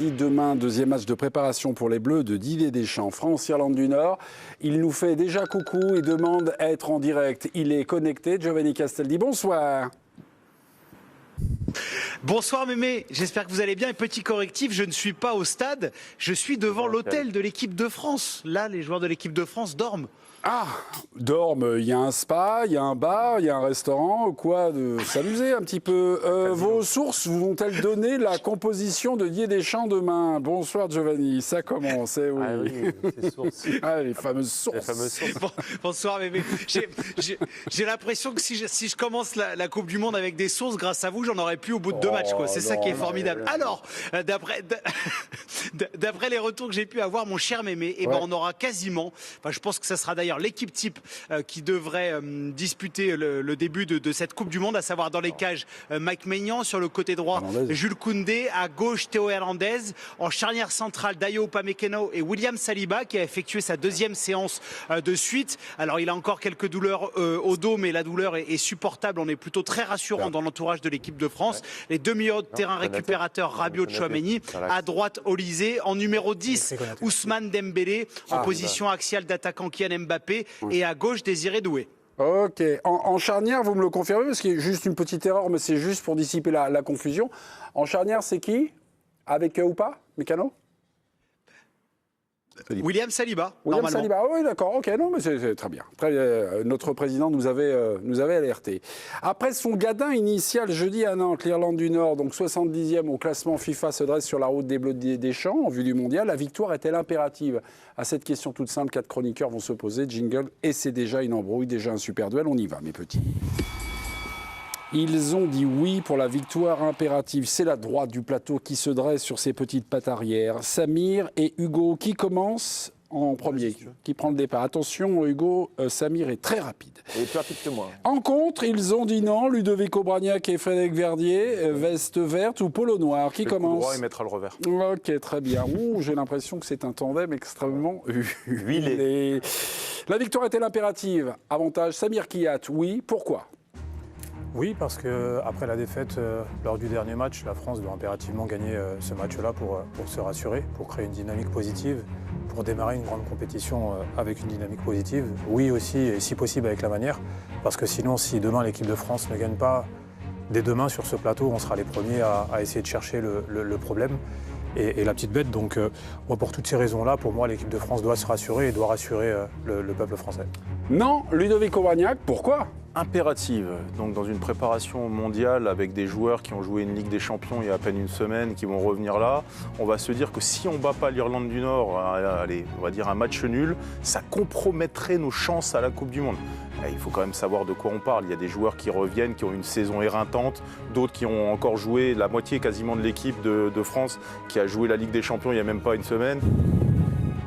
Demain, deuxième match de préparation pour les Bleus de Didier Deschamps, France-Irlande du Nord. Il nous fait déjà coucou et demande à être en direct. Il est connecté. Giovanni Castaldi, bonsoir. Bonsoir Mémé, j'espère que vous allez bien. Et petit correctif, je ne suis pas au stade, je suis devant l'hôtel de l'équipe de France. Là, les joueurs de l'équipe de France dorment. Ah, dorment, il y a un spa, il y a un bar, il y a un restaurant, quoi, de s'amuser un petit peu. Vos sources vont-elles donner la composition de Didier Deschamps demain? Bonsoir Giovanni, ça commence, eh oui. Ah oui, ces sources. Ah, les fameuses sources. Les fameuses sources. Bonsoir Mémé. J'ai l'impression que si je commence la Coupe du Monde avec des sources, grâce à vous, j'en aurai plus au bout de 2 matchs, quoi. C'est ça qui est formidable. Alors, d'après les retours que j'ai pu avoir, mon cher Mémé, eh ben, on aura quasiment, je pense que ça sera d'ailleurs l'équipe type qui devrait disputer le début de cette Coupe du Monde, à savoir dans les cages Mike Maignan, sur le côté droit Jules Koundé, à gauche Théo Hernandez, en charnière centrale Dayot Upamecano et William Saliba qui a effectué sa deuxième séance de suite. Alors il a encore quelques douleurs au dos, mais la douleur est supportable. On est plutôt très rassurant dans l'entourage de l'équipe de France. Les deux milieux de terrain récupérateurs, Rabiot, Tchouaméni, à droite Olysée, en numéro 10 Ousmane Dembélé, en position axiale d'attaquant Kylian Mbappé, et à gauche Désiré Doué. Ok. En charnière, vous me le confirmez, parce qu'il y a juste une petite erreur, mais c'est juste pour dissiper la confusion. En charnière, c'est qui? Avec ou pas Mécano? William Saliba. William Saliba, oui, d'accord, ok, non, mais c'est très bien. Notre président nous avait alerté. Après son gadin initial jeudi à Nantes, l'Irlande du Nord, donc 70e au classement FIFA, se dresse sur la route des Bleus de Deschamps en vue du mondial. La victoire est-elle impérative? À cette question toute simple, 4 chroniqueurs vont se poser, jingle, et c'est déjà une embrouille, déjà un super duel, on y va, mes petits. Ils ont dit oui pour la victoire impérative. C'est la droite du plateau qui se dresse sur ses petites pattes arrière. Samir et Hugo, qui commence en premier? Qui prend le départ? Attention, Hugo, Samir est très rapide. Il est plus rapide que moi. En contre, ils ont dit non. Ludovic Obraniak et Frédéric Verdier, veste verte ou polo noir. Qui commence? Le droit, il mettra le revers. Ok, très bien. J'ai l'impression que c'est un tandem extrêmement huilé. La victoire était l'impérative. Avantage Samir Kiyat, oui. Pourquoi? Oui, parce qu'après la défaite lors du dernier match, la France doit impérativement gagner ce match-là pour se rassurer, pour créer une dynamique positive, pour démarrer une grande compétition avec une dynamique positive. Oui aussi, et si possible avec la manière, parce que sinon, si demain l'équipe de France ne gagne pas, dès demain sur ce plateau, on sera les premiers à essayer de chercher le problème et la petite bête. Donc moi, pour toutes ces raisons-là, pour moi, l'équipe de France doit se rassurer et doit rassurer le peuple français. Non, Ludovic Obraniak, pourquoi? Impérative. Donc dans une préparation mondiale avec des joueurs qui ont joué une Ligue des Champions il y a à peine une semaine, qui vont revenir là, on va se dire que si on ne bat pas l'Irlande du Nord, allez, on va dire un match nul, ça compromettrait nos chances à la Coupe du Monde. Il faut quand même savoir de quoi on parle. Il y a des joueurs qui reviennent, qui ont une saison éreintante, d'autres qui ont encore joué, la moitié quasiment de l'équipe de France qui a joué la Ligue des Champions il n'y a même pas une semaine.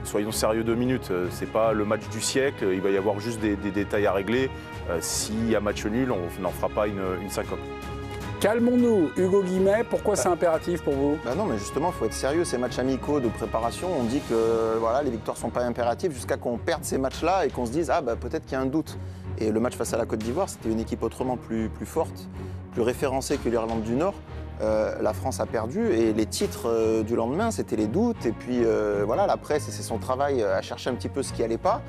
Soyons sérieux 2 minutes, c'est pas le match du siècle, il va y avoir juste des détails à régler. S'il y a match nul, on n'en fera pas une syncope. Calmons-nous, Hugo Guimet, pourquoi c'est impératif pour vous? Non, mais justement, il faut être sérieux. Ces matchs amicaux de préparation, on dit que les victoires ne sont pas impératives jusqu'à qu'on perde ces matchs-là et qu'on se dise peut-être qu'il y a un doute. Et le match face à la Côte d'Ivoire, c'était une équipe autrement plus forte, plus référencée que l'Irlande du Nord. La France a perdu et les titres du lendemain, c'était les doutes. Et puis la presse, c'est son travail à chercher un petit peu ce qui n'allait pas.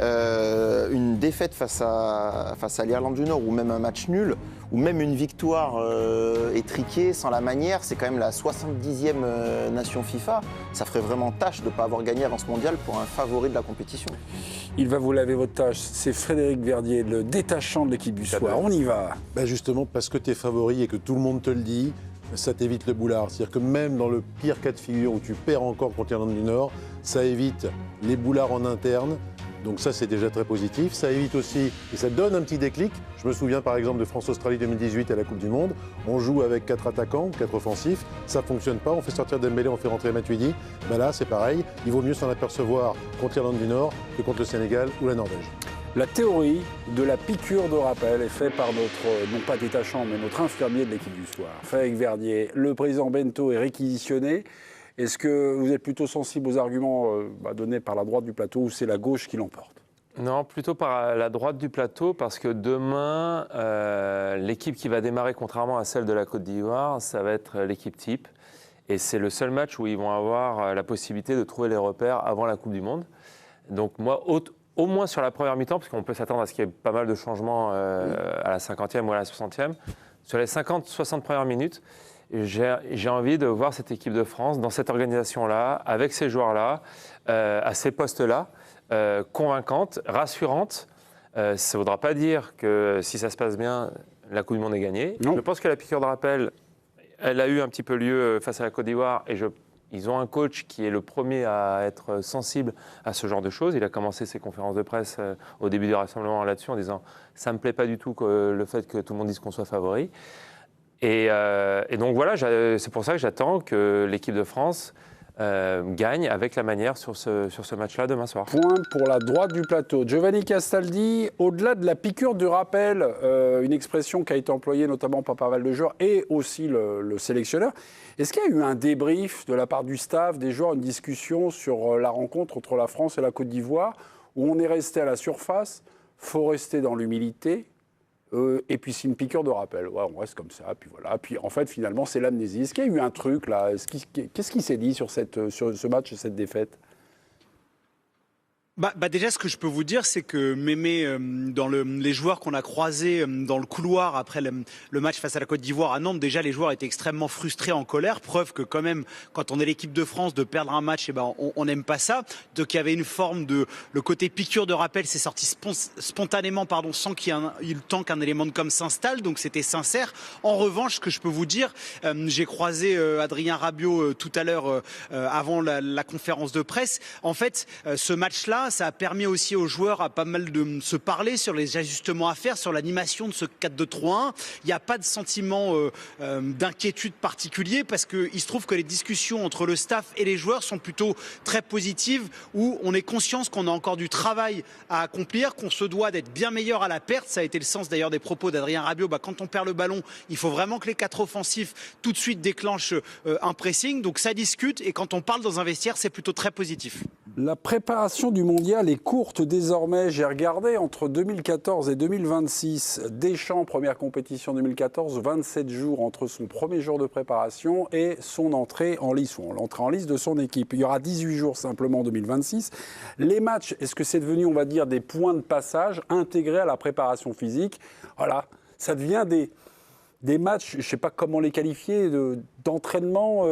Une défaite face à l'Irlande du Nord ou même un match nul ou même une victoire étriquée sans la manière, c'est quand même la 70e nation FIFA. Ça ferait vraiment tâche de ne pas avoir gagné avant ce mondial pour un favori de la compétition. Il va vous laver votre tâche, c'est Frédéric Verdier, le détachant de l'équipe du soir. On y va. Justement, parce que tu es favori et que tout le monde te le dit, ça t'évite le boulard. C'est-à-dire que même dans le pire cas de figure où tu perds encore contre l'Irlande du Nord, ça évite les boulards en interne. Donc ça, c'est déjà très positif. Ça évite aussi, et ça donne un petit déclic. Je me souviens par exemple de France-Australie 2018 à la Coupe du Monde. On joue avec 4 attaquants, 4 offensifs. Ça ne fonctionne pas. On fait sortir Dembélé, on fait rentrer Matuidi. Là, c'est pareil. Il vaut mieux s'en apercevoir contre l'Irlande du Nord que contre le Sénégal ou la Norvège. La théorie de la piqûre de rappel est faite par notre, non pas détachant, mais notre infirmier de l'équipe du soir, Frédéric Verdier. Le président Bento est réquisitionné. Est-ce que vous êtes plutôt sensible aux arguments donnés par la droite du plateau ou c'est la gauche qui l'emporte? Non, plutôt par la droite du plateau, parce que demain, l'équipe qui va démarrer, contrairement à celle de la Côte d'Ivoire, ça va être l'équipe type. Et c'est le seul match où ils vont avoir la possibilité de trouver les repères avant la Coupe du Monde. Donc moi, au moins sur la première mi-temps, parce qu'on peut s'attendre à ce qu'il y ait pas mal de changements à la 50e ou à la 60e, sur les 50-60 premières minutes, j'ai envie de voir cette équipe de France dans cette organisation-là, avec ces joueurs-là, à ces postes-là, convaincante, rassurante. Ça ne voudra pas dire que si ça se passe bien, la Coupe du Monde est gagnée. Non. Je pense que la piqûre de rappel, elle a eu un petit peu lieu face à la Côte d'Ivoire et ils ont un coach qui est le premier à être sensible à ce genre de choses. Il a commencé ses conférences de presse au début du rassemblement là-dessus en disant « ça ne me plaît pas du tout le fait que tout le monde dise qu'on soit favori ». Et donc voilà, c'est pour ça que j'attends que l'équipe de France gagne avec la manière sur ce match-là demain soir. Point pour la droite du plateau. Giovanni Castaldi, au-delà de la piqûre du rappel, une expression qui a été employée notamment par pas mal de joueurs et aussi le sélectionneur, est-ce qu'il y a eu un débrief de la part du staff, des joueurs, une discussion sur la rencontre entre la France et la Côte d'Ivoire, où on est resté à la surface, faut rester dans l'humilité, et puis c'est une piqûre de rappel. Ouais, on reste comme ça, puis voilà. Puis en fait, finalement, c'est l'amnésie. Est-ce qu'il y a eu un truc là? Qu'est-ce qui s'est dit sur ce match et cette défaite? Déjà, ce que je peux vous dire, c'est que Mémé, dans les joueurs qu'on a croisés dans le couloir après le match face à la Côte d'Ivoire à Nantes, déjà les joueurs étaient extrêmement frustrés, en colère. Preuve que quand même, quand on est l'équipe de France, de perdre un match, on n'aime pas ça. Donc il y avait une forme de... Le côté piqûre de rappel, c'est sorti spontanément, sans qu'il y ait eu le temps qu'un élément de com s'installe. Donc c'était sincère. En revanche, ce que je peux vous dire, j'ai croisé Adrien Rabiot tout à l'heure avant la conférence de presse. En fait, ce match-là, ça a permis aussi aux joueurs à pas mal de se parler sur les ajustements à faire, sur l'animation de ce 4-2-3-1. Il n'y a pas de sentiment d'inquiétude particulier parce qu'il se trouve que les discussions entre le staff et les joueurs sont plutôt très positives, où on est conscient qu'on a encore du travail à accomplir, qu'on se doit d'être bien meilleur à la perte. Ça a été le sens d'ailleurs des propos d'Adrien Rabiot. Quand on perd le ballon, il faut vraiment que les 4 offensifs tout de suite déclenchent un pressing. Donc ça discute, et quand on parle dans un vestiaire, c'est plutôt très positif. La préparation du mondial est courte désormais. J'ai regardé entre 2014 et 2026. Deschamps, première compétition 2014, 27 jours entre son premier jour de préparation et son entrée en lice, ou l'entrée en lice de son équipe. Il y aura 18 jours simplement en 2026. Les matchs, est-ce que c'est devenu, on va dire, des points de passage intégrés à la préparation physique? Voilà, ça devient des matchs, je ne sais pas comment les qualifier, d'entraînement,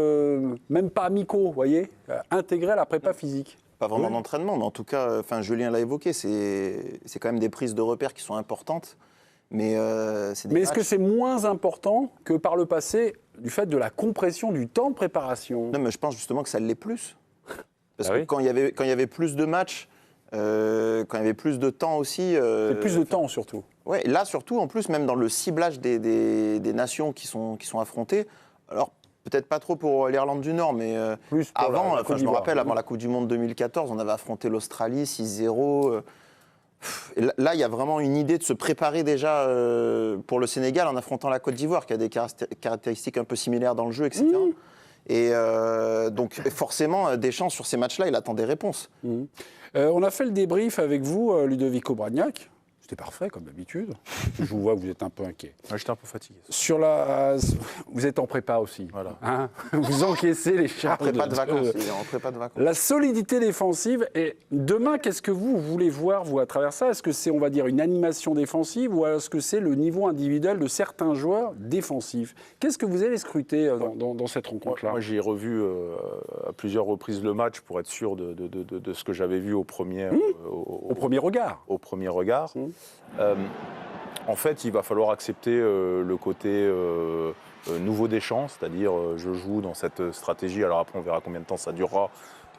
même pas amicaux, vous voyez, intégrés à la prépa physique. Pas vraiment d'entraînement, mais en tout cas, Julien l'a évoqué, c'est quand même des prises de repères qui sont importantes. Mais est-ce que c'est moins important que par le passé du fait de la compression du temps de préparation? Non, mais je pense justement que ça l'est plus. Parce que quand il y avait plus de matchs, quand il y avait plus de temps aussi... C'est plus de temps surtout. Oui, là surtout, en plus, même dans le ciblage des nations qui sont affrontées, alors peut-être pas trop pour l'Irlande du Nord, mais avant, je me rappelle, avant la Coupe du Monde 2014, on avait affronté l'Australie 6-0. Et là, il y a vraiment une idée de se préparer déjà pour le Sénégal en affrontant la Côte d'Ivoire, qui a des caractéristiques un peu similaires dans le jeu, etc. Et donc forcément, Deschamps, sur ces matchs-là, il attend des réponses. On a fait le débrief avec vous, Ludovico Bragnac. C'était parfait, comme d'habitude. Je vous vois que vous êtes un peu inquiet. J'étais un peu fatigué. Vous êtes en prépa aussi. Voilà. Hein, vous encaissez les charges. En prépa de vacances. La solidité défensive. Et demain, qu'est-ce que vous voulez voir, vous, à travers ça? Est-ce que c'est, on va dire, une animation défensive, ou est-ce que c'est le niveau individuel de certains joueurs défensifs? Qu'est-ce que vous allez scruter dans cette rencontre-là? Moi, j'ai revu à plusieurs reprises le match pour être sûr de ce que j'avais vu au premier regard. Au premier regard. En fait, il va falloir accepter le côté nouveau Deschamps, c'est-à-dire je joue dans cette stratégie. Alors après, on verra combien de temps ça durera,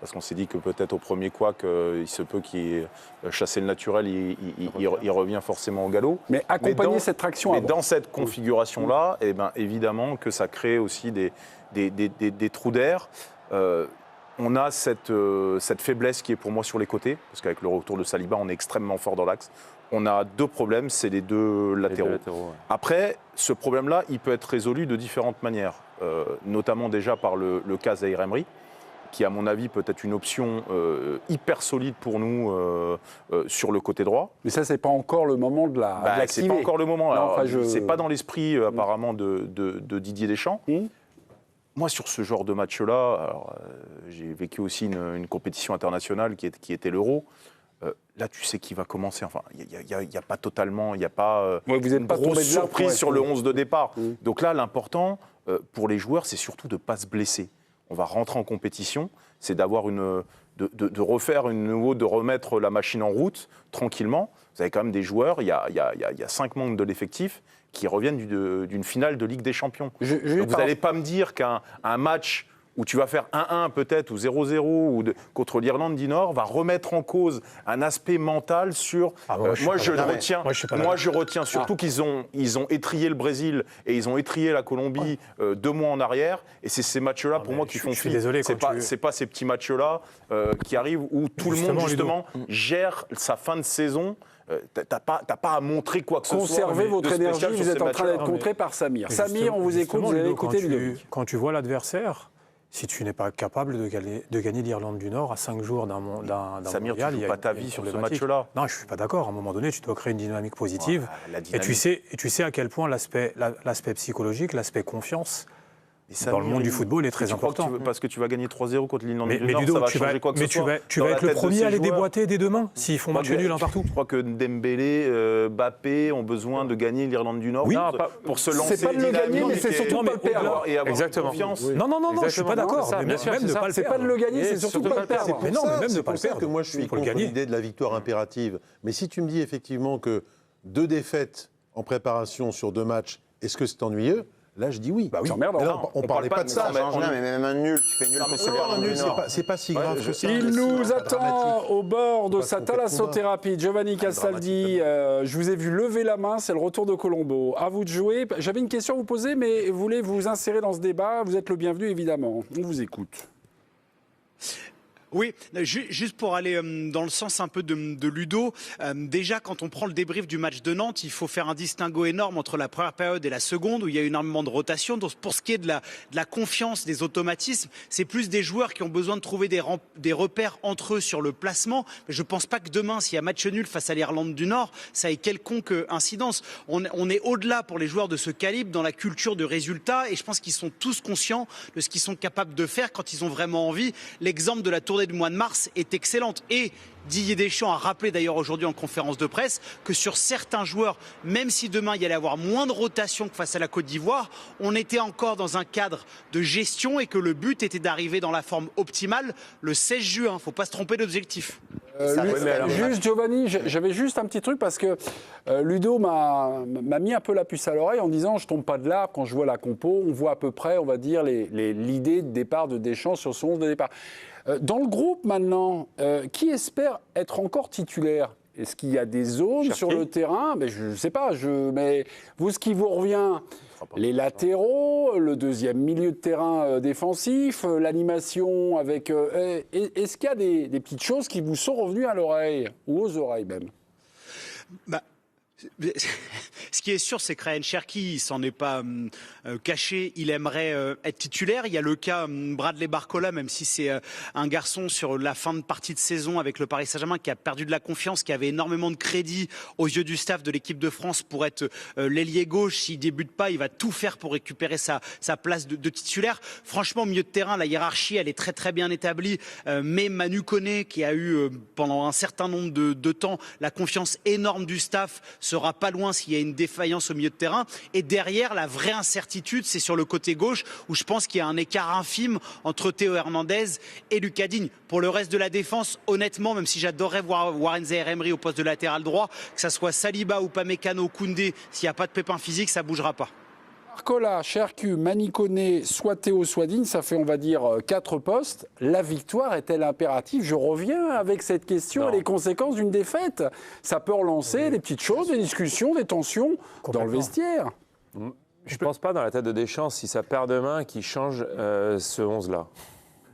parce qu'on s'est dit que peut-être au premier couac, il se peut qu'il chasser le naturel, il revient forcément au galop. Mais accompagner cette traction avant. Mais dans cette configuration-là, évidemment que ça crée aussi des trous d'air. On a cette faiblesse qui est pour moi sur les côtés, parce qu'avec le retour de Saliba, on est extrêmement fort dans l'axe. On a 2 problèmes, c'est les 2 latéraux. Après, ce problème-là, il peut être résolu de différentes manières, notamment déjà par le cas Zaïre Emery, qui, à mon avis, peut être une option hyper solide pour nous sur le côté droit. Mais ça, c'est pas encore le moment de l'activer. C'est pas encore le moment. C'est pas dans l'esprit, apparemment, de Didier Deschamps. moi, sur ce genre de match-là, j'ai vécu aussi une compétition internationale qui était l'Euro. Là, tu sais qui va commencer. Enfin, il n'y a pas totalement, il n'y a pas vous êtes une pas tombé grosse de l'arbre, surprise ouais. sur le 11 de départ. Mmh. Donc là, l'important pour les joueurs, c'est surtout de ne pas se blesser. On va rentrer en compétition, c'est d'avoir de refaire de remettre la machine en route tranquillement. Vous avez quand même des joueurs, il y a 5 membres de l'effectif qui reviennent d'une finale de Ligue des Champions. Donc vous n'allez pas me dire qu'un match où tu vas faire 1-1 peut-être, ou 0-0, contre l'Irlande du Nord, va remettre en cause un aspect mental sur... moi, je retiens surtout qu'ils ont étrié le Brésil et ils ont étrié la Colombie 2 mois en arrière. Et c'est ces matchs-là, pour moi, qui font fi. Je suis désolé. C'est pas ces petits matchs-là qui arrivent où tout le monde, justement, gère sa fin de saison. T'as pas à montrer quoi que ce soit. Conservez votre énergie, vous êtes en train d'être contré par Samir. Samir, on vous écoute, vous allez écouter Ludovic. Quand tu vois l'adversaire, si tu n'es pas capable de gagner l'Irlande du Nord à 5 jours d'un Samir, mondial, tu joues pas ta vie sur ce match-là. Non, je ne suis pas d'accord. À un moment donné, tu dois créer une dynamique positive. Et tu sais à quel point l'aspect psychologique, l'aspect confiance, dans le monde du football est très important. Parce que tu vas gagner 3-0 contre l'Irlande du Nord, Ludo, ça va changer quoi que ce soit. Tu vas être le premier à les déboîter dès demain s'ils font match nul partout. Je crois que Dembélé, Mbappé ont besoin de gagner l'Irlande du Nord pour se lancer. C'est pas de le gagner, mais c'est surtout pas le perdre. Et avoir confiance. Non, je suis pas d'accord. C'est pas de le gagner, c'est surtout pas le perdre. Mais non, mais même de pas le perdre. Que moi, je suis contre l'idée de la victoire impérative. Mais si tu me dis effectivement que 2 défaites en préparation sur 2 matchs, est-ce que c'est ennuyeux ? Là, je dis oui. Bah oui. On parlait pas de ça. Mais même un nul, tu fais nul. C'est pas si grave que ça. Il nous attend au bord de sa thalassothérapie. Giovanni Castaldi, je vous ai vu lever la main, c'est le retour de Colombo. À vous de jouer. J'avais une question à vous poser, mais vous voulez vous insérer dans ce débat. Vous êtes le bienvenu, évidemment. On vous écoute. Oui, juste pour aller dans le sens un peu de Ludo, déjà quand on prend le débrief du match de Nantes, il faut faire un distinguo énorme entre la première période et la seconde où il y a énormément de rotation. Donc pour ce qui est de la confiance, des automatismes, c'est plus des joueurs qui ont besoin de trouver des repères entre eux sur le placement. Mais je ne pense pas que demain, s'il y a match nul face à l'Irlande du Nord, ça ait quelconque incidence. On est au-delà pour les joueurs de ce calibre dans la culture de résultat et je pense qu'ils sont tous conscients de ce qu'ils sont capables de faire quand ils ont vraiment envie. L'exemple de la tournée du mois de mars est excellente et Didier Deschamps a rappelé d'ailleurs aujourd'hui en conférence de presse que sur certains joueurs, même si demain il y allait avoir moins de rotation que face à la Côte d'Ivoire, on était encore dans un cadre de gestion et que le but était d'arriver dans la forme optimale le 16 juin. Il ne faut pas se tromper d'objectif. Juste Giovanni, j'avais juste un petit truc parce que Ludo m'a mis un peu la puce à l'oreille en disant je tombe pas de l'arbre quand je vois la compo, on voit à peu près, on va dire, l'idée de départ de Deschamps sur son 11 de départ. Dans le groupe maintenant, qui espère être encore titulaire ? Est-ce qu'il y a des zones sur le terrain ? Je ne sais pas, mais vous, ce qui vous revient, les latéraux, le deuxième milieu de terrain défensif, l'animation avec... Est-ce qu'il y a des petites choses qui vous sont revenues à l'oreille, ou aux oreilles même ? Ce qui est sûr, c'est que Ryan Cherki, il s'en est pas caché. Il aimerait être titulaire. Il y a le cas Bradley Barcola, même si c'est un garçon sur la fin de partie de saison avec le Paris Saint-Germain qui a perdu de la confiance, qui avait énormément de crédit aux yeux du staff de l'équipe de France pour être l'ailier gauche. S'il débute pas, il va tout faire pour récupérer sa place de titulaire. Franchement, au milieu de terrain, la hiérarchie, elle est très très bien établie. Mais Manu Koné, qui a eu pendant un certain nombre de temps la confiance énorme du staff, sera pas loin s'il y a une défaillance au milieu de terrain. Et derrière, la vraie incertitude, c'est sur le côté gauche, où je pense qu'il y a un écart infime entre Théo Hernandez et Lucas Digne. Pour le reste de la défense, honnêtement, même si j'adorerais voir Warren Zaïre-Emery au poste de latéral droit, que ça soit Saliba ou Pamecano ou Koundé, s'il n'y a pas de pépin physique, ça ne bougera pas. Barcola, Cherki, Manu Koné, soit Théo, soit Digne, ça fait, on va dire, 4 postes. La victoire est-elle impérative ? Je reviens avec cette question et les conséquences d'une défaite. Ça peut relancer des petites choses, des discussions, des tensions dans le vestiaire. Je ne pense pas dans la tête de Deschamps, si ça perd demain, qu'il change ce 11-là.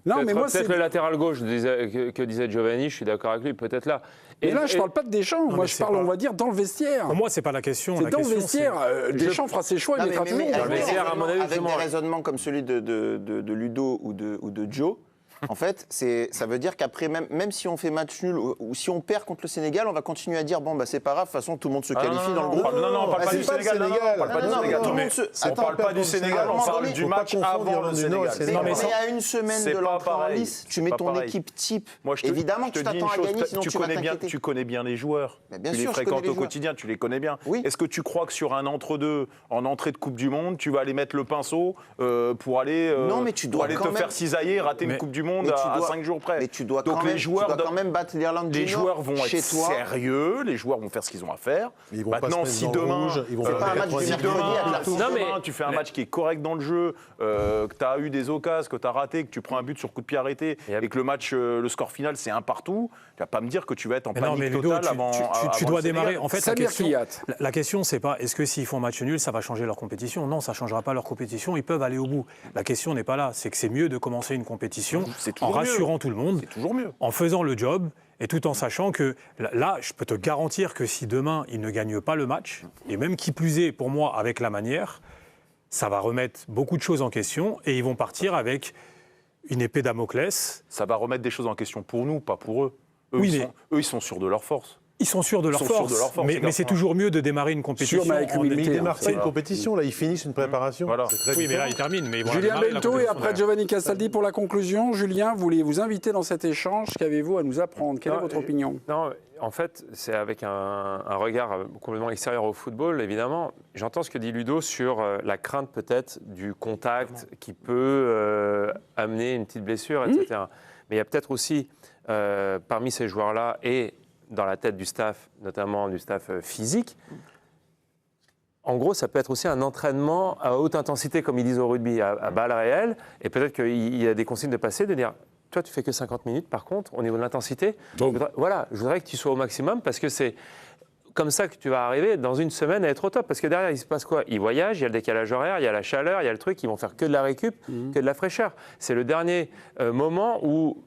Non, mais moi, peut-être le latéral gauche que disait Giovanni, je suis d'accord avec lui, peut-être là. Et là, je ne parle pas de Deschamps, moi je parle, on va dire, dans le vestiaire. Pour moi, ce n'est pas la question. C'est dans le vestiaire. Deschamps fera ses choix, il mettra tout le monde. Avec des raisonnements comme celui de Ludo ou de Joe, En fait, ça veut dire qu'après, même si on fait match nul ou si on perd contre le Sénégal, on va continuer à dire bon, bah c'est pas grave, de toute façon, tout le monde se qualifie dans le groupe. Non, on parle pas du Sénégal. On parle pas du Sénégal. On parle pas du Sénégal, on parle du match avant le Sénégal. Mais il y a une semaine de l'entrée en lice, tu mets ton équipe type. Évidemment que tu t'attends à gagner, sinon tu vas t'inquiéter. Tu connais bien les joueurs. Bien tu les sûr, fréquentes au quotidien, tu les connais bien. Oui. Est-ce que tu crois que sur un entre-deux, en entrée de Coupe du Monde, tu vas aller mettre le pinceau pour aller te faire cisailler et rater une Coupe du Monde à 5 jours près? Mais tu dois quand même battre l'Irlande du Nord. Les joueurs vont être sérieux, les joueurs vont faire ce qu'ils ont à faire. Maintenant, si demain, tu fais un match qui est correct dans le jeu, que tu as eu des occasions, que tu as raté, que tu prends un but sur coup de pied arrêté et que le match, le score final, c'est 1-1, tu vas pas me dire que tu vas être en panique totale avant. Tu dois démarrer. En fait, la question, c'est pas est-ce que s'ils font match nul, ça va changer leur compétition? Non, ça ne changera pas leur compétition. Ils peuvent aller au bout. La question n'est pas là. C'est que c'est mieux de commencer une compétition en rassurant tout le monde, en faisant le job et tout en sachant que là, je peux te garantir que si demain ils ne gagnent pas le match, et même qui plus est pour moi avec la manière, ça va remettre beaucoup de choses en question et ils vont partir avec une épée Damoclès. Ça va remettre des choses en question pour nous, pas pour eux. Eux, ils sont sûrs de leur force. Ils sont sûrs de leur force, mais c'est toujours mieux de démarrer une compétition. Ils ne démarrent pas une compétition, là, ils finissent une préparation. Voilà. Oui, mais là, ils terminent. Mais Julien Bento et après Giovanni Castaldi pour la conclusion. Julien, vous voulez vous inviter dans cet échange. Qu'avez-vous à nous apprendre? Quelle est votre opinion? Non, en fait, c'est avec un regard complètement extérieur au football, évidemment. J'entends ce que dit Ludo sur la crainte peut-être du contact qui peut amener une petite blessure, etc. Mais il y a peut-être aussi, parmi ces joueurs-là, et dans la tête du staff, notamment du staff physique, en gros, ça peut être aussi un entraînement à haute intensité, comme ils disent au rugby, à balles réelles. Et peut-être qu'il y a des consignes de passer, de dire, toi, tu fais que 50 minutes, par contre, au niveau de l'intensité. Je voudrais que tu sois au maximum, parce que c'est comme ça que tu vas arriver dans une semaine à être au top. Parce que derrière, il se passe quoi? Ils voyagent, il y a le décalage horaire, il y a la chaleur, il y a le truc, ils vont faire que de la récup, que de la fraîcheur. C'est le dernier moment où,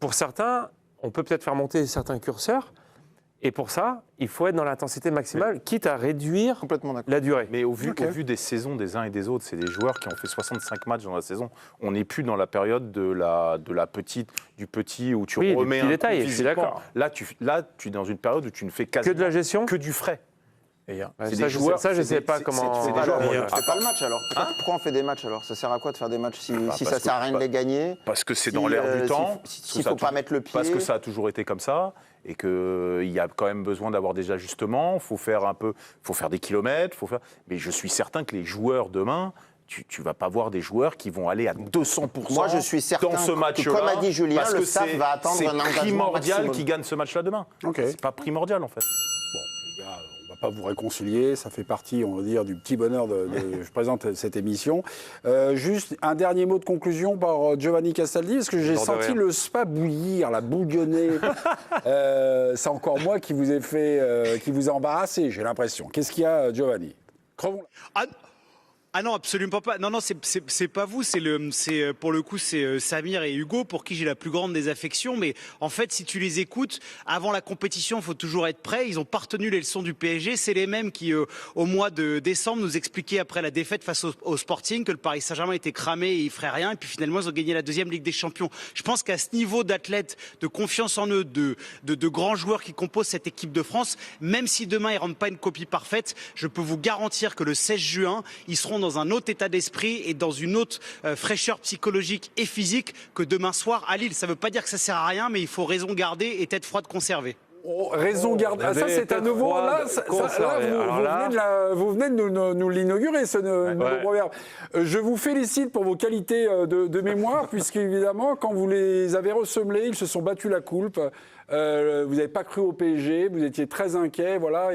pour certains, on peut peut-être faire monter certains curseurs, et pour ça, il faut être dans l'intensité maximale, quitte à réduire la durée. Mais au vu des saisons des uns et des autres, c'est des joueurs qui ont fait 65 matchs dans la saison. On n'est plus dans la période du petit où tu remets un détail, coup physiquement. Là, tu es dans une période où tu ne fais quasiment que de la gestion, que du frais. C'est des joueurs. Ça, je ne sais pas comment. C'est des joueurs. On ne fait pas le match alors. Pourquoi on fait des matchs alors? Ça sert à quoi de faire des matchs si ça ne sert à rien de les gagner? Parce que c'est dans l'air du temps. S'il ne faut pas mettre le pied. Parce que ça a toujours été comme ça et qu'il y a quand même besoin d'avoir des ajustements. Il faut faire des kilomètres. Mais je suis certain que les joueurs demain. Tu ne vas pas voir des joueurs qui vont aller à 200% Moi, je suis certain dans ce match-là. Comme a dit Julien, le staff va attendre un engagement C'est primordial maximum. qu'ils gagnent ce match-là demain. C'est pas primordial, en fait. Bon, les gars, on ne va pas vous réconcilier. Ça fait partie, on va dire, du petit bonheur je présente cette émission. Juste un dernier mot de conclusion par Giovanni Castaldi, parce que j'ai senti le spa bouillir, la bouillonner. C'est encore moi qui vous ai fait, qui vous a embarrassé, j'ai l'impression. Qu'est-ce qu'il y a, Giovanni? Crevons. Ah non, absolument pas. Non, c'est pas vous. Pour le coup, c'est Samir et Hugo pour qui j'ai la plus grande des affections. Mais en fait, si tu les écoutes, avant la compétition, il faut toujours être prêt. Ils ont pas retenu les leçons du PSG. C'est les mêmes qui, au mois de décembre, nous expliquaient après la défaite face au Sporting que le Paris Saint-Germain était cramé et il ferait rien. Et puis finalement, ils ont gagné la deuxième Ligue des Champions. Je pense qu'à ce niveau d'athlètes, de confiance en eux, de grands joueurs qui composent cette équipe de France, même si demain ils rendent pas une copie parfaite, je peux vous garantir que le 16 juin, ils seront dans un autre état d'esprit et dans une autre fraîcheur psychologique et physique que demain soir à Lille. Ça ne veut pas dire que ça sert à rien, mais il faut raison garder et tête froide conservée. Raison gardée. Ça, c'est un nouveau. Là, vous venez de nous l'inaugurer, ce nouveau proverbe. Je vous félicite pour vos qualités de mémoire, puisqu'évidemment, quand vous les avez ressemblés, ils se sont battus la coulpe. Vous n'avez pas cru au PSG, vous étiez très inquiet, voilà.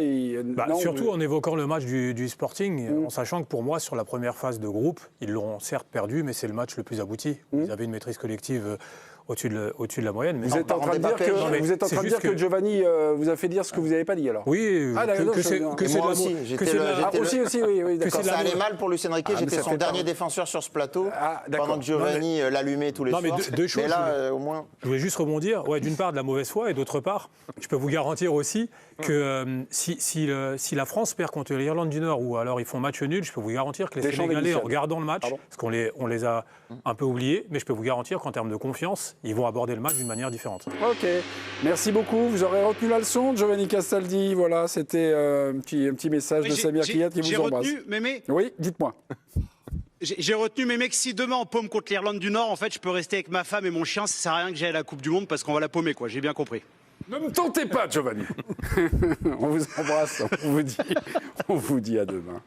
Surtout en évoquant le match du Sporting, en sachant que pour moi, sur la première phase de groupe, ils l'ont certes perdu, mais c'est le match le plus abouti. Ils avaient une maîtrise collective au-dessus de la moyenne. Mais vous êtes en train de dire que Giovanni vous a fait dire ce que vous n'avez pas dit alors. Oui, Ah, d'accord, que je c'est sais bien. que Et c'est moi de aussi, l'amour. j'étais Que c'est de le- la- j'étais Ah, aussi, aussi, oui, que d'accord. Quand c'est ça allait l'amour. mal pour Luis Enrique, Ah, mais j'étais ça son fait dernier pas- défenseur sur ce plateau, Ah, d'accord. pendant que Giovanni l'allumait tous les Non, mais soirs. deux choses, là, je voulais- au moins... Je voulais juste rebondir, d'une part de la mauvaise foi et d'autre part, je peux vous garantir aussi que si la France perd contre l'Irlande du Nord ou alors ils font match nul, je peux vous garantir que les Deschamps Sénégalais, en démissionne. regardant le match, Pardon parce qu'on les a un peu oubliés, mais je peux vous garantir qu'en termes de confiance, ils vont aborder le match d'une manière différente. Ok, merci beaucoup. Vous aurez retenu la leçon, Giovanni Castaldi. Voilà, c'était un petit message de Samir Kiyat qui J'ai vous embrasse. retenu, Mémé, Oui, dites-moi. j'ai retenu, Mémé, que si demain on paume contre l'Irlande du Nord, en fait, je peux rester avec ma femme et mon chien. Ça sert à rien que j'aille à la Coupe du Monde parce qu'on va la paumer, quoi. J'ai bien compris. Ne me tentez pas, Giovanni. On vous embrasse. On vous dit à demain.